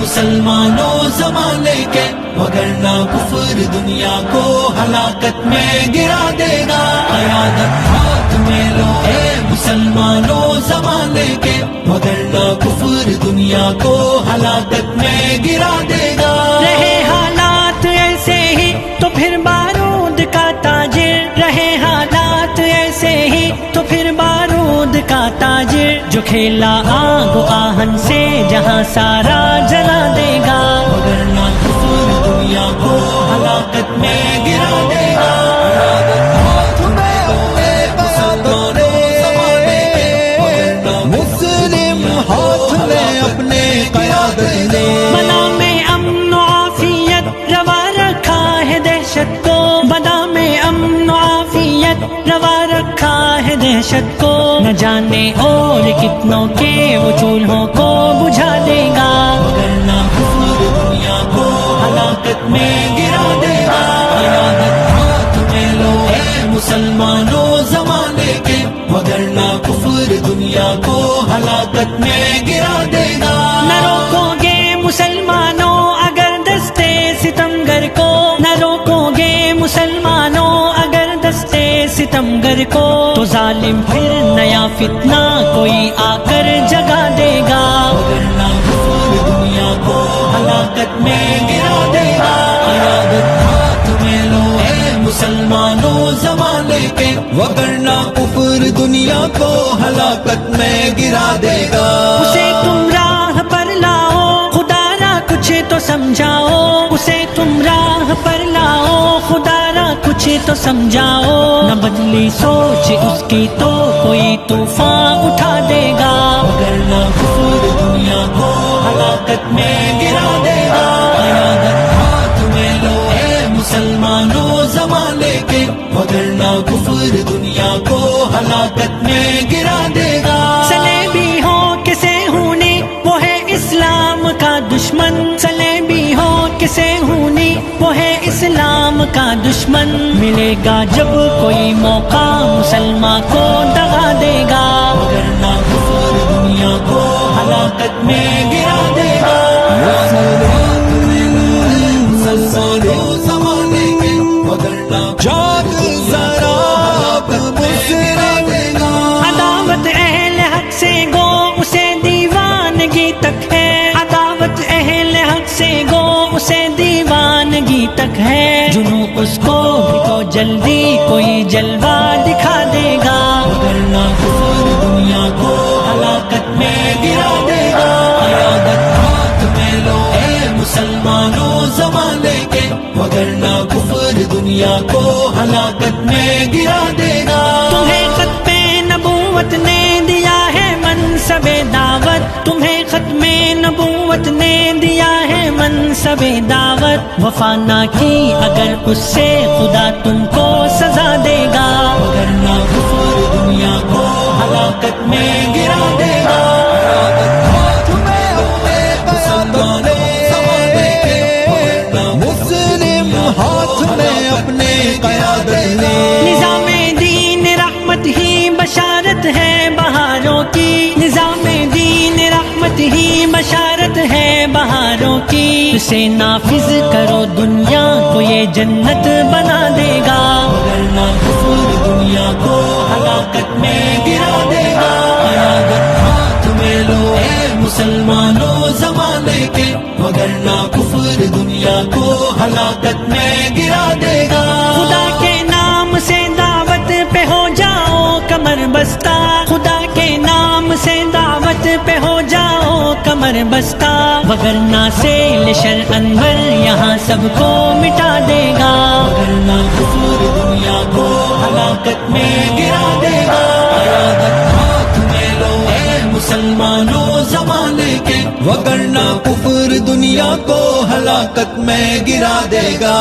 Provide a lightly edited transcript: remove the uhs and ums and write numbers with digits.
مسلمانوں زمانے کے، وگرنہ کفر دنیا کو ہلاکت میں گرا دے گا۔ قیادت ہاتھ میں لو اے مسلمانوں زمانے کے، وگرنہ کفر دنیا کو ہلاکت میں گرا دے گا۔ رہے حالات ایسے ہی تو پھر بارود کا تاجر، رہے حالات ایسے ہی تو پھر بارود کا تاجر، جو کھیلا آگ و آہن سے جہاں سارا جلا دے گا۔ وگرنہ کفر دنیا کو ہلاکت میں گرا دے گا۔ ہاتھ میں اپنے مسلمانوں زمانے کے، وگرنہ مسلم ہاتھ میں اپنے قیادت لے۔ بنا میں امن و عافیت روا رکھا ہے دہشت کو، بنا میں امن و عافیت روا رکھا ہے دہشت کو، نہ جانے اور کتنوں کے وہ چولہوں کو بجھا دے گا۔ وگرنہ کفر دنیا کو ہلاکت میں گرا دے گا۔ قیادت ہاتھ میں لو اے مسلمانوں زمانے کے، وگرنہ کفر دنیا کو ہلاکت میں گرا دے گا۔ نہ روکو گے مسلمانوں اگر دستے ستمگر کو، نہ روکو گے مسلمانوں اگر دستے ستمگر کو، تو ظالم پھر نیا فتنہ کوئی آ کر جگا دے گا۔ وگرنہ کفر دنیا کو ہلاکت میں گرا دے گا۔ قیادت ہاتھ میں لو اے مسلمانوں زمانے کے، وگرنہ کفر دنیا کو ہلاکت میں گرا دے گا۔ اسے تم راہ پر لاؤ خدا را کچھ تو سمجھاؤ، اسے تم راہ پر لاؤ خدا را کچھ تو سمجھاؤ، نہ بدلی سوچ اس کی تو کوئی طوفان اٹھا دے گا۔ وگرنہ کفر دنیا کو ہلاکت میں گرا دے گا۔ قیادت ہاتھ میں لو اے مسلمانوں زمانے کے، وگرنہ کفر دنیا کو ہلاکت میں گرا دے گا۔ صلیبی ہو کسے ہونی وہ ہے اسلام کا دشمن، صلیبی ہو کسے ہونی وہ ہے اسلام کا دشمن، ملے گا جب کوئی موقع مسلمان کو دغا دے گا۔ وگرنہ کفر دنیا کو ہلاکت میں گرا دے گا۔ مسلمانوں زمانے کے، وگرنہ جاگ ذرا مسلم دے گا۔ عداوت اہل حق سے گو اسے دیوانگی تک ہے، عداوت اہل حق سے گو اسے دیوانگی تک ہے، جنوں اس کو بھی تو جلدی کوئی جلوہ دکھا دے گا۔ وگرنہ کفر دنیا کو ہلاکت میں گرا دے گا۔ قیادت ہاتھ میں لو اے مسلمانوں زمانے کے، وگرنہ کفر دنیا کو ہلاکت میں گرا دے گا۔ تمہیں ختم نبوت نے دیا ہے منصب دعوت، تمہیں ختم نبوت نے دیا ہے منصب دعوت، وفا نہ کی اگر اس سے خدا تم کو سزا دے گا۔ وگرنہ کفر دنیا کو ہلاکت میں گرا دے گا۔ ہاتھ میں اپنے مسلمانوں زمانے کے، وگرنہ مسلم ہاتھ میں اپنے قیادت لے۔ نظام دین رحمت ہی بشارت ہے بہاروں کی، نظام دین رحمت ہی بشارت ہے بہاروں کی، اسے نافذ کرو دنیا کو یہ جنت بنا دے گا۔ وگرنہ کفر دنیا کو ہلاکت میں گرا دے گا۔ قیادت ہاتھ میں لو اے مسلمانوں زمانے کے، وگرنہ کفر دنیا کو ہلاکت میں گرا دے گا۔ خدا کے نام سے دعوت پہ ہو جاؤ کمر بستہ، خدا کے نام سے دعوت پہ ہو جاؤ کمر بستہ، وگرنہ سے لشر انور یہاں سب کو مٹا دے گا۔ وگرنہ کفر دنیا کو ہلاکت میں گرا دے گا۔ قیادت ہاتھ میں لو اے مسلمانوں زمانے کے، وگرنہ کفر دنیا کو ہلاکت میں گرا دے گا۔